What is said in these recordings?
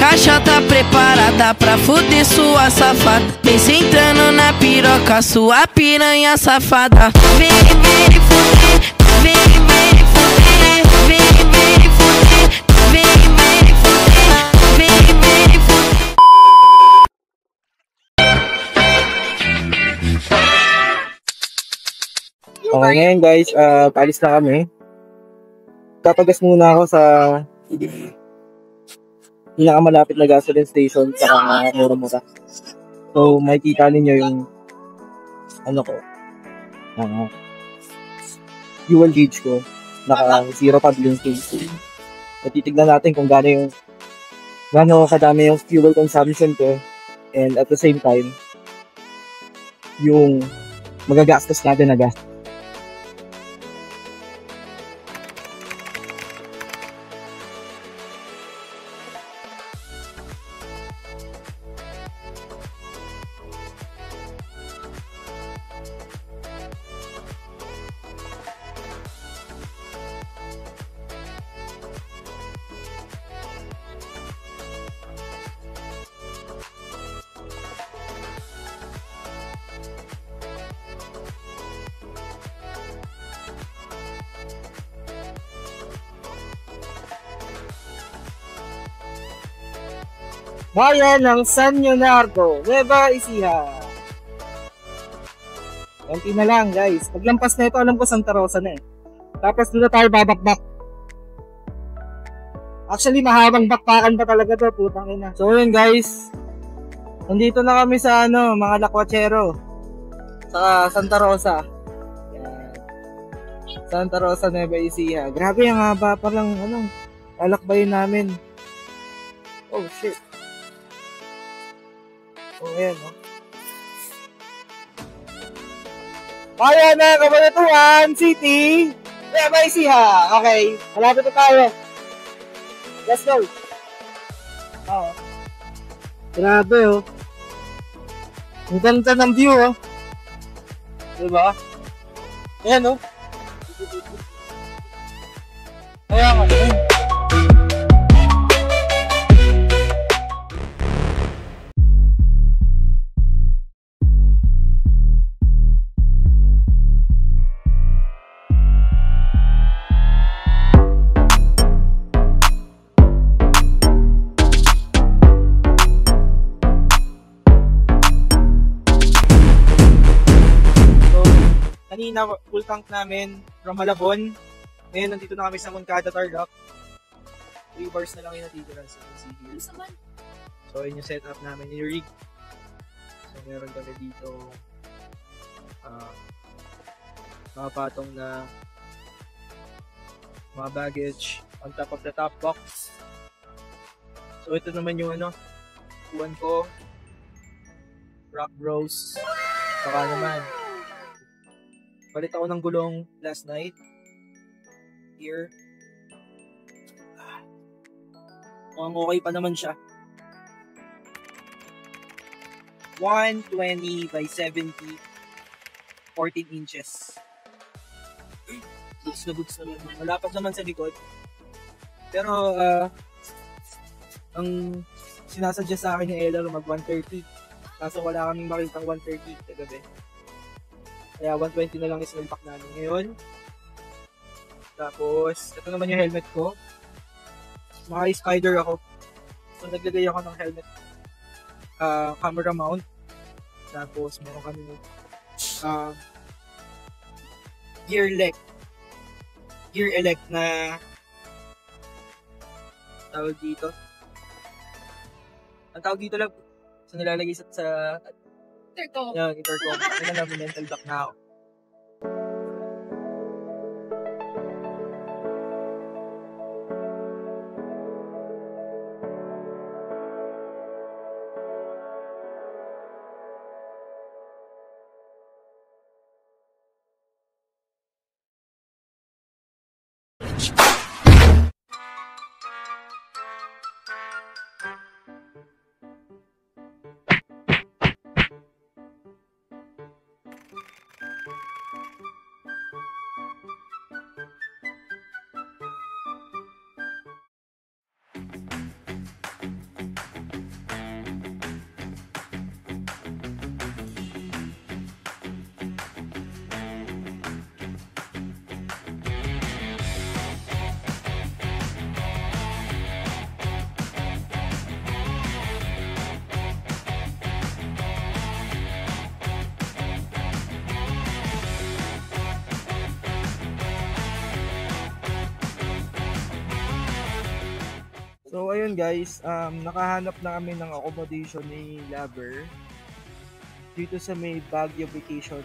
caixa tá preparada pra fuder sua safada. Vem sentando na piroca, sua piranha safada. Vem, vem fuder, vem, vem fuder, vem, vem fuder, vem, vem fuder, vem, vem fuder. Okay, ngayon guys, paalis na kami. Papagas muna ako sa pinakamalapit na gasoline station sa mura-mura. So, makikita ninyo yung ano ko, fuel gauge ko. Naka-zero pa blinking. Natitignan natin kung gaano kadami yung fuel consumption ko. And at the same time, yung magagastos natin na gas. Bayan ng San Leonardo, Nueva Ecija. Konti na lang guys. Paglampas na ito, alam ko Santa Rosa na eh. Tapos doon na tayo babakbak. Actually, mahabang bakbakan pa talaga to, putang ina. So yun guys. Nandito na kami sa mga lakwachero. Sa Santa Rosa. Yan. Santa Rosa, Nueva Ecija. Grabe, ang haba pa lang, lalakbayin namin. Oh shit. Oh, ayan, no? Bayan na Cabanatuan City, Nueva Ecija. Okay, malapit na tayo. Let's go. Oo. Grabe, oh. Ang ganda ng view, oh. Diba? Ayan, oh. Ayan, oh. Kanina, full tank namin from Malabon. Ngayon, nandito na kami sa Moncada, Tarlac. 3 bars na lang yung natitira sa here. So, yun yung setup namin, yung rig. So, meron kami dito mga patong na mga baggage on top of the top box. So, ito naman yung kuwan ko, Rock Bros. Saka naman, palit ako ng gulong last night. Here. Okay pa naman siya. 120 by 70. 14 inches. Goods na naman. Malapad naman sa likod. Pero, ang sinasadya sa akin ni Ella mag 130. Kaso wala kaming makitang 130 kagabi. Kaya 120 na lang is nilpak namin ngayon. Tapos, ito naman yung helmet ko. Maka-spider ako. So, naglagay ako ng helmet. Camera mount. Tapos, meron kami gear elect na tawag dito. Ang tawag dito lang sa nilalagay sa intercom. Yan, intercom. Ano na, mental block na ako. ngayon guys, nakahanap na kami ng accommodation ni Lover dito sa may Baguio Vacation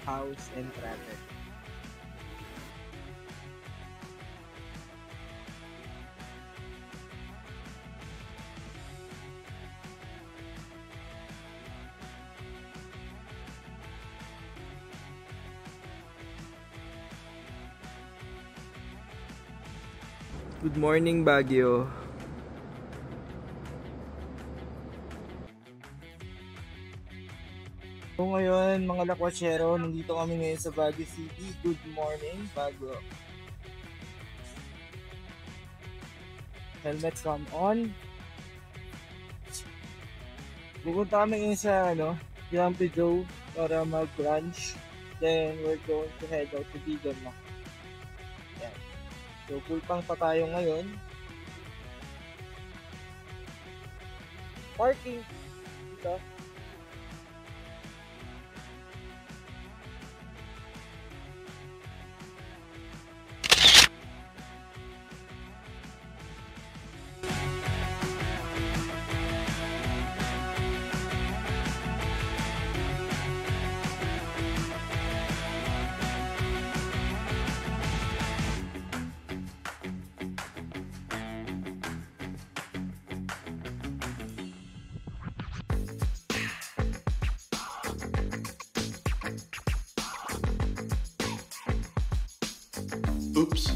House and Travel. Good morning, Baguio. So ngayon, mga lakwatsero, nandito kami ngayon sa Baguio City. Good morning, Baguio. Helmet come on. Pupunta kami ngayon sa Grumpy Joe para mag-lunch. Then we're going to head out to Bigan na. So, full tank pa tayo ngayon. Parking. Dito. Oops.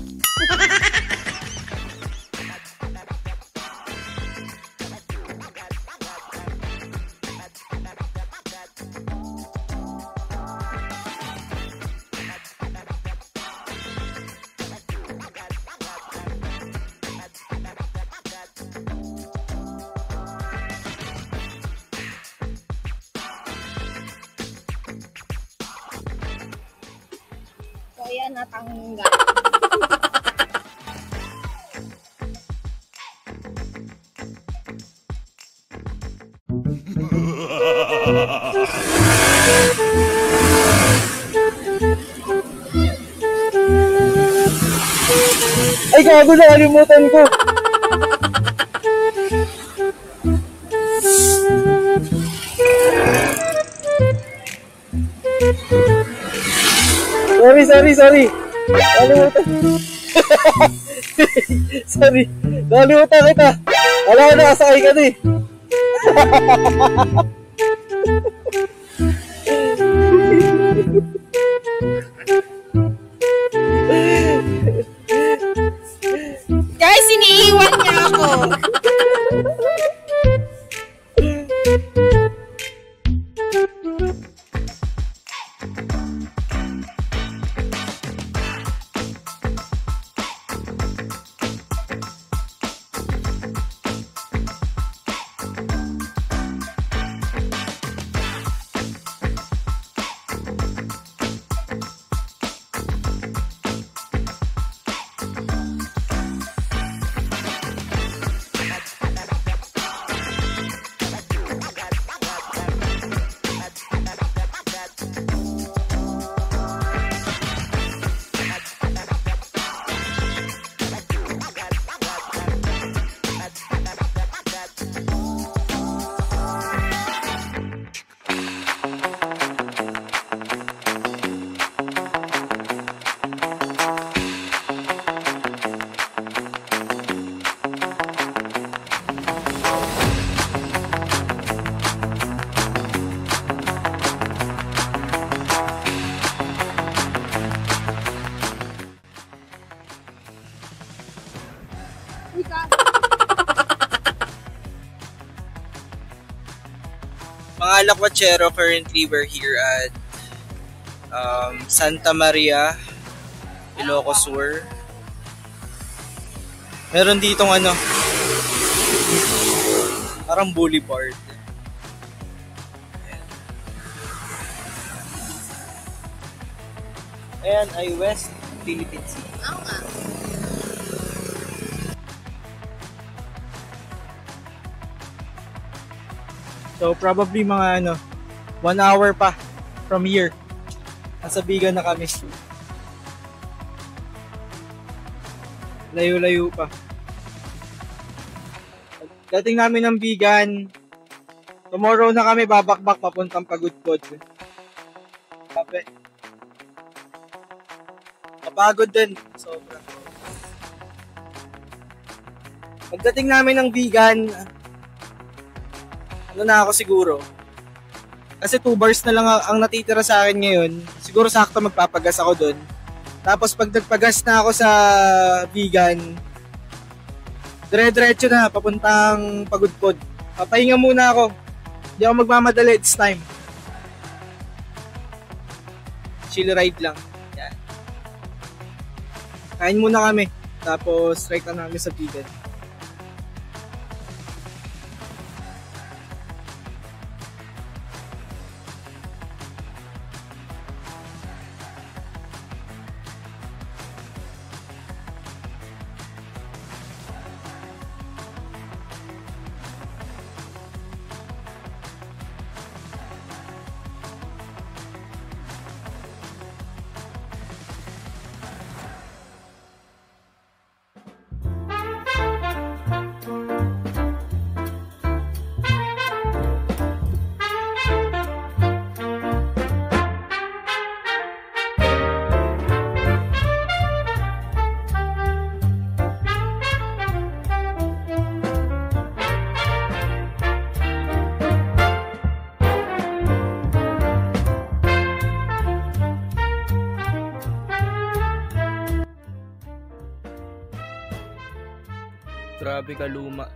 So, yan, natanggal. Ay, gago, nakalimutan ko. Sorry. Nakalimutan. Sorry. Nakalimutan kita. Wala ko nakasakay ka na eh. Guys, iniiwan niya ako. Mga lakwatsero, currently we're here at Santa Maria, Ilocos Sur. Meron ditong parang boulevard. Ayan ay West Philippine Sea. Oo nga. So probably mga 1 hour pa from here. Nasa Bigan na kami. Layo-layo pa. Dating namin ng Bigan. Tomorrow na kami babakbak papuntang Pagudpod. Kape. Kapagod din. Sobra. Pagdating namin ng Bigan, ano na ako siguro? Kasi 2 bars na lang ang natitira sa akin ngayon. Siguro sakto magpapagas ako dun. Tapos pag nagpagas na ako sa Bigan, dire-diretso na papuntang Pagudpod. Papahinga muna ako. Hindi ako magmamadali this time. Chill ride lang. Yan. Kain muna kami. Tapos strike na namin sa Bigan. Grabe ka luma.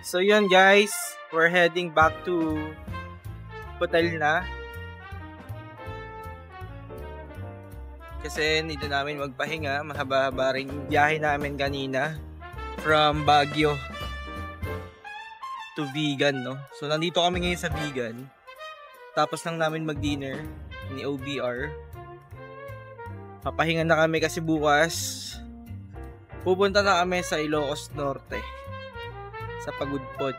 So yun guys, we're heading back to hotel na. Kasi dito namin magpahinga, mahaba-haba rin yung biyahe namin kanina from Baguio to Vigan, no? So nandito kami ngayon sa Vigan. Tapos lang namin mag-dinner ni OBR. Papahinga na kami kasi bukas pupunta na kami sa Ilocos Norte sa Pagudpod.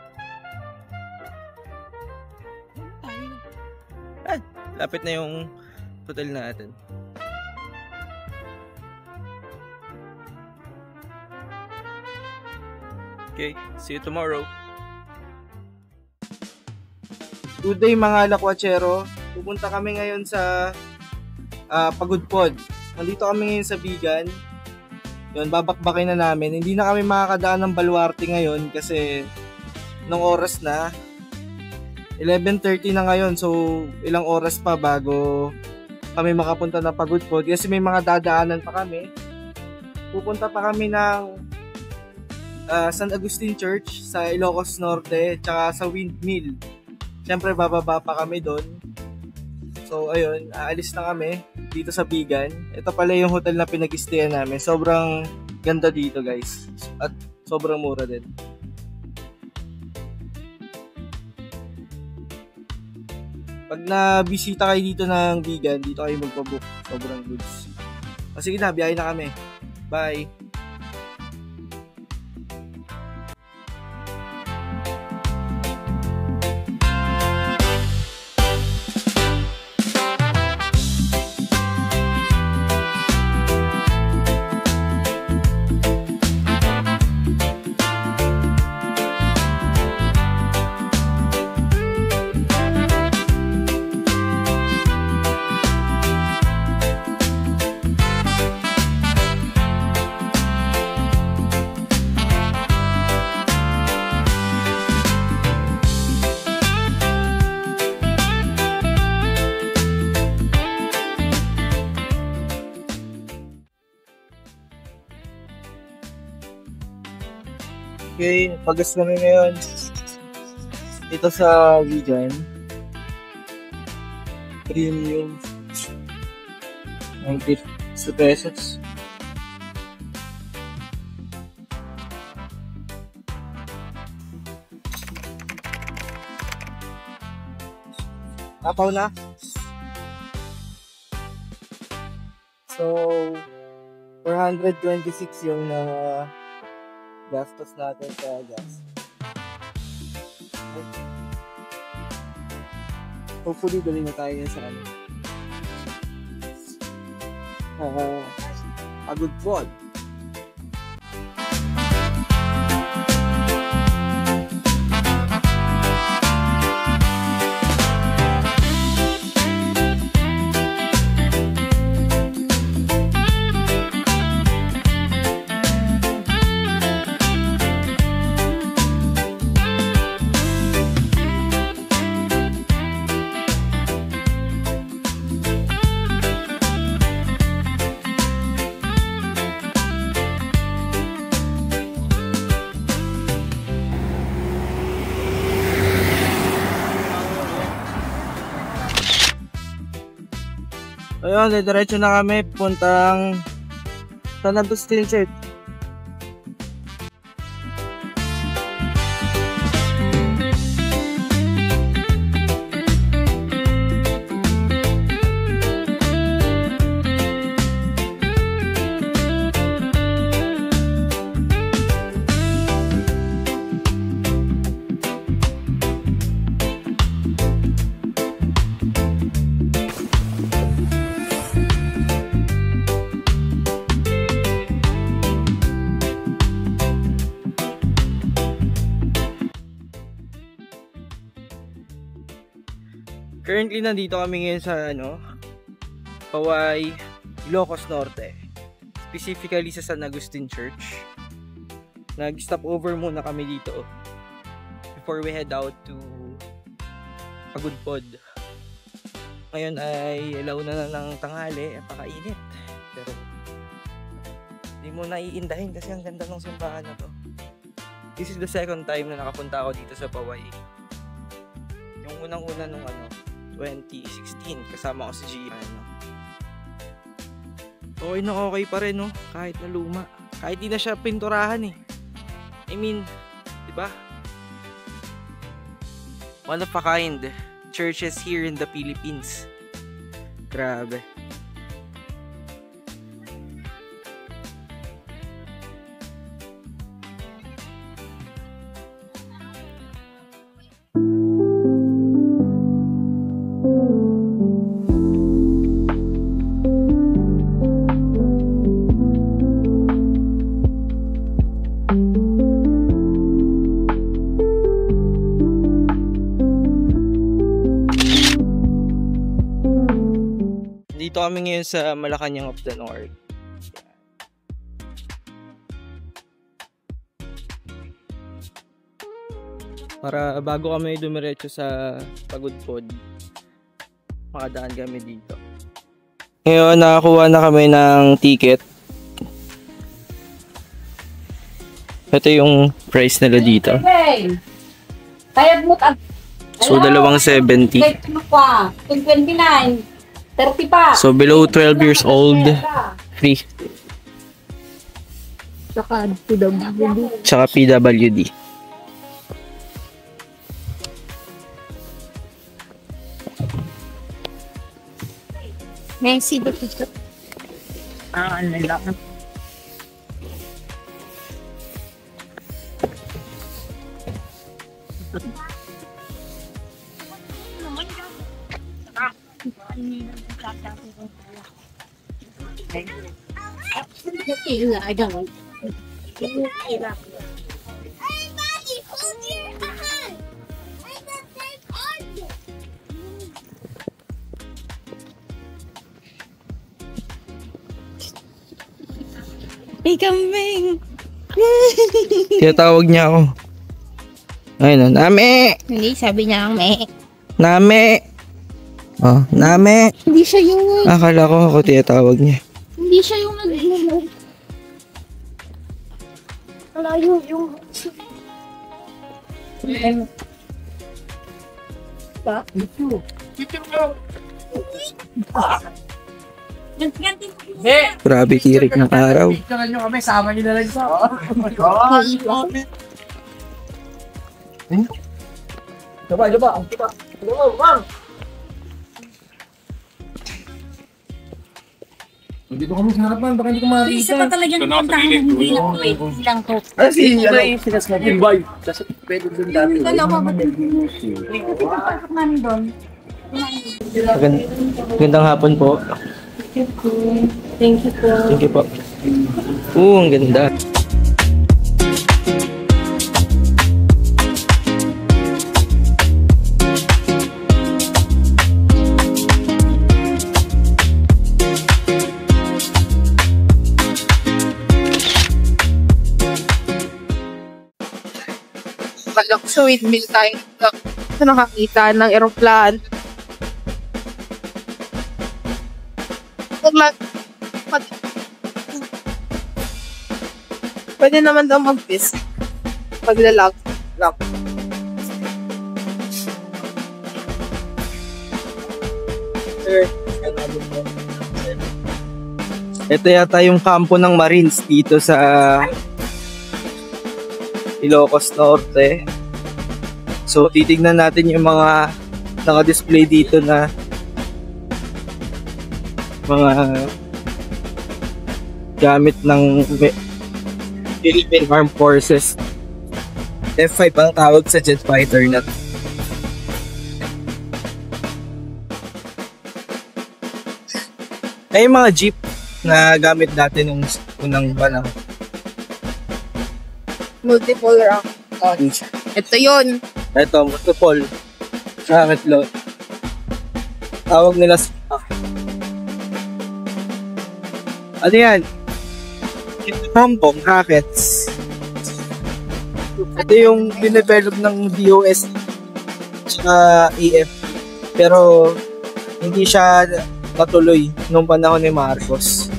Lapit na yung hotel natin. Okay, see you tomorrow. Good day mga lakwachero. Pupunta kami ngayon sa Pagudpod. Nandito kami ngayon sa Bigan. Yun, babakbakin na namin. Hindi na kami makakadaan ng Baluarte ngayon kasi nung oras na 11:30 na ngayon. So, ilang oras pa bago kami makapunta na Pagudpod. Kasi may mga dadaanan pa kami. Pupunta pa kami ng San Agustin Church sa Ilocos Norte tsaka sa Windmill. Siyempre, bababa pa kami doon. So, ayun, aalis na kami dito sa Bigan. Ito pala yung hotel na pinag-stayan namin. Sobrang ganda dito, guys. At sobrang mura din. Pag na-bisita kayo dito ng Bigan, dito kayo magpabook. Sobrang goods. O sige na, biyahe na kami. Bye! Okay, pagas kami ngayon dito sa Vigan. Premium 90 pesos. Tapaw na. So 426 yung gastos natin sa gas. Hopefully, dali na tayo sa ano. Pagod Pod. Ayun, diretso na kami puntang San Agustin Church. Currently, nandito kami ngayon sa Paway, Ilocos Norte. Specifically sa San Agustin Church. Nag-stop over muna kami dito before we head out to Pagod Pod. Ngayon ay ilaw na ng tanghali, pakainit. Pero hindi mo naiindahin kasi ang ganda ng simbahan na to. This is the second time na nakapunta ako dito sa Paway. Yung unang-una nung 2016 kasama ko si Gia. Okay na okay pa rin, no? Kahit na luma, kahit di na siya pinturahan I mean, diba? One of a kind churches here in the Philippines. Grabe. Dito kami ngayon sa Malacanang of the North. Para bago kami dumiretso sa Pagod Pod, makadaan kami dito. Ngayon nakakuha na kami ng ticket. Ito yung price nila dito. So dalawang 70. 29. 30 pa. So below 12 years old, free. Tsaka PWD. Messi dito. Ano lang. Hey, kambing! Tinatawag niya ako. Ayun, Name! Hindi, sabi niya ang me. Name! Oh, Name! Hindi siya yung... Akala ko ako tinatawag niya. Hindi siya yung nag-inom. Wala yung... Ba? Grabe kirik ng araw. Picturean nyo kami, sama nyo na lang sa... Diba? Dito kami sa harapan, baka hindi ko makakita. Isa pa talagang puntahan ng hindi lang to eh. Hindi lang to. Ah, si yung boy. Kasi pwede dun dati. Dalawa ba din? Pagpapasok namin doon. Magandang hapon po. Thank you po. Thank you po. Ang ganda. Balok sa windmill tayo sa nakakita ng aeroplano. Pwede naman daw mag-fish. Paglalag. Ito yata yung kampo ng Marines dito sa Ilocos Norte. So, titignan natin yung mga naka-display dito na mga gamit ng Philippine Armed Forces. F5 ang tawag sa jet fighter na. Ay, mga jeep na gamit natin nung unang panahon. Multiple round. Ito yun. Ito, multiple rocket load. Tawag nila sa... Ano yan? Pompong rockets. Ito yung dinevelop ng DOS sa EF. Pero hindi siya natuloy nung panahon ni Marcos.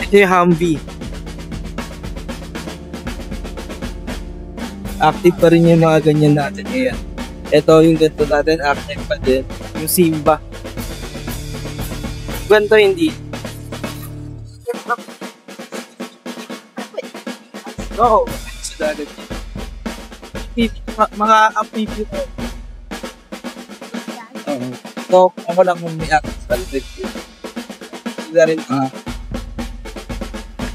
Ito yung Humvee. Active pa rin yung mga ganyan natin ngayon. Ito yung ganito natin, active pa din. Yung Simba. Ganito hindi. Oo. Sa dagat. Mga amphibia. Oo. So, ako lang kung may active pa rin. Hindi rin.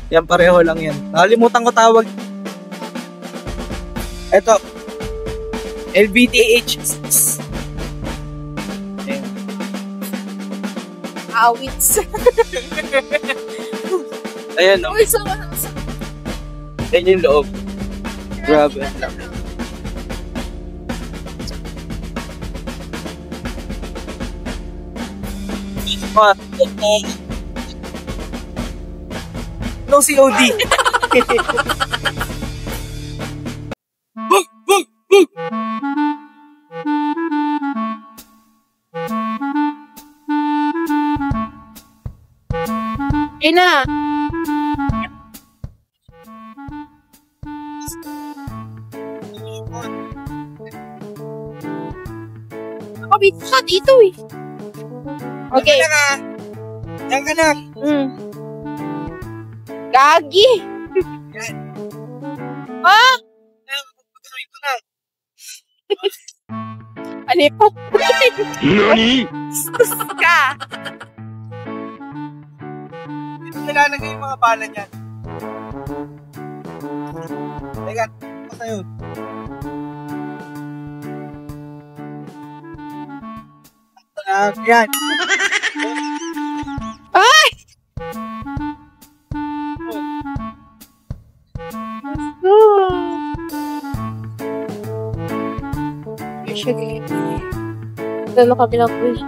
Yan, pareho lang yan. Nakalimutan ko tawag. Ito, LVTH. Awits. Ayan, no? Uy, so, Ayan yung loob. Grabe. No COD. Ina. Nakabit siya dito eh. Okay. Diyan ka na. Gagi. Ah? Ano po? NANI?! Ka. Dito nilalagay yung mga bala niyan. Teka, pa sa'yo. Yan. Ay! Sige. Dalo kami ng push.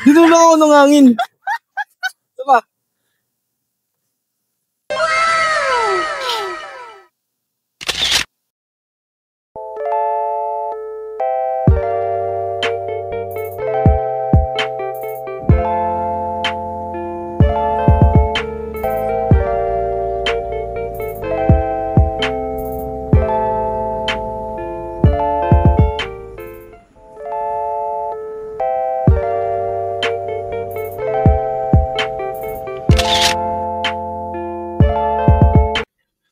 Dito lang ako ng hangin. Diba?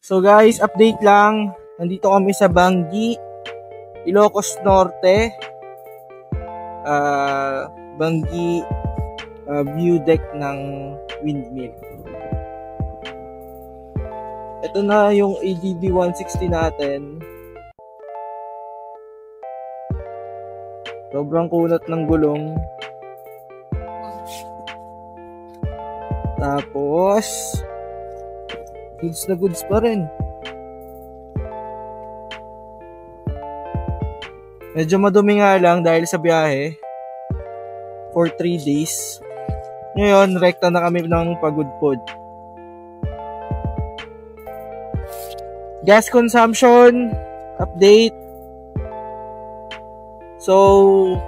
So guys, update lang. Nandito kami sa Bangi, Ilocos Norte. Bangi view deck ng windmill. Ito na yung ADB 160 natin. Sobrang kunat ng gulong. Tapos goods na goods pa rin. Medyo madumi nga lang dahil sa biyahe for 3 days. Ngayon, rekta na kami ng Pagudpod. Gas consumption update. So,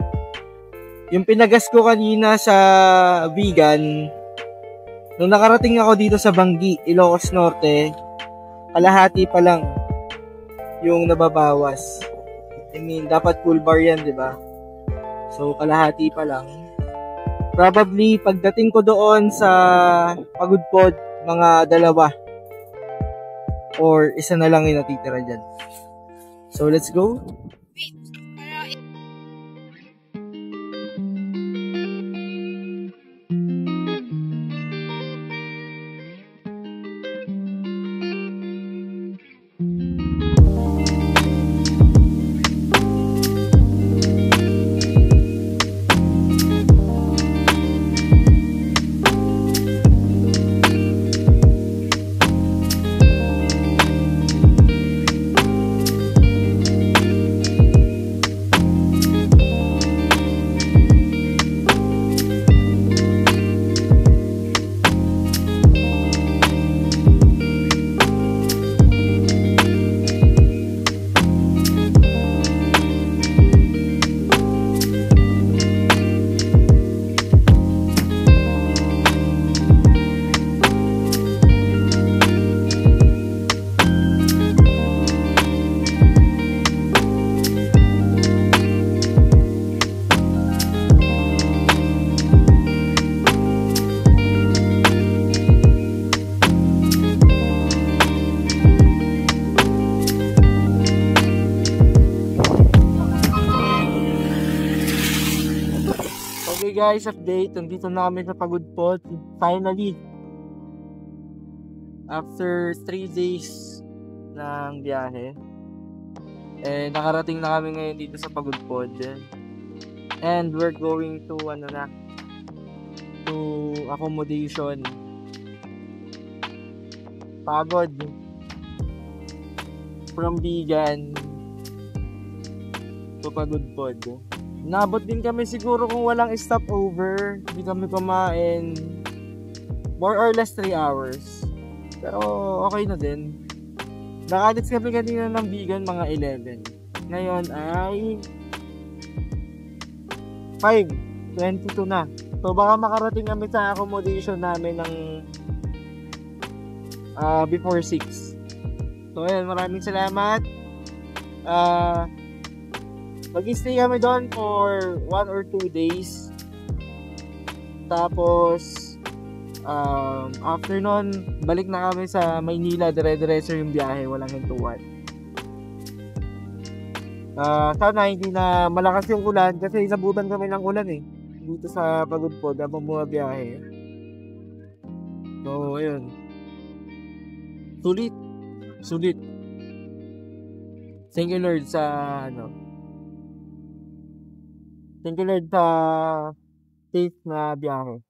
yung pinagas ko kanina sa vegan, nung nakarating ako dito sa Bangi, Ilocos Norte, kalahati pa lang yung nababawas. I mean, dapat full bar yan, di ba? So, kalahati pa lang. Probably, pagdating ko doon sa Pagudpod, mga 2 or 1 na lang yung natitira dyan. So, let's go. Okay guys, update. Nandito na kami sa Pagudpod. Finally. After 3 days ng biyahe. Nakarating na kami ngayon dito sa Pagudpod. And we're going to to accommodation. Pagod. From vegan to Pagudpod. Nabot din kami siguro kung walang stopover. Hindi kami kumain. More or less 3 hours. Pero okay na din. Nakalis kami kanina ng vegan mga 11. Ngayon ay 5:22 na. So baka makarating kami sa accommodation namin ng before 6. So ayan, maraming salamat. Mag-stay kami doon for 1 or 2 days. Tapos after nun, balik na kami sa Maynila. Dire-diretso yung biyahe, walang hintuan. Sana hindi na malakas yung ulan kasi nabutan kami ng ulan dito sa Pagudpod habang bumabiyahe. So ayun, sulit. Thank you Lord sa Thank you Lord sa safe na biyahe.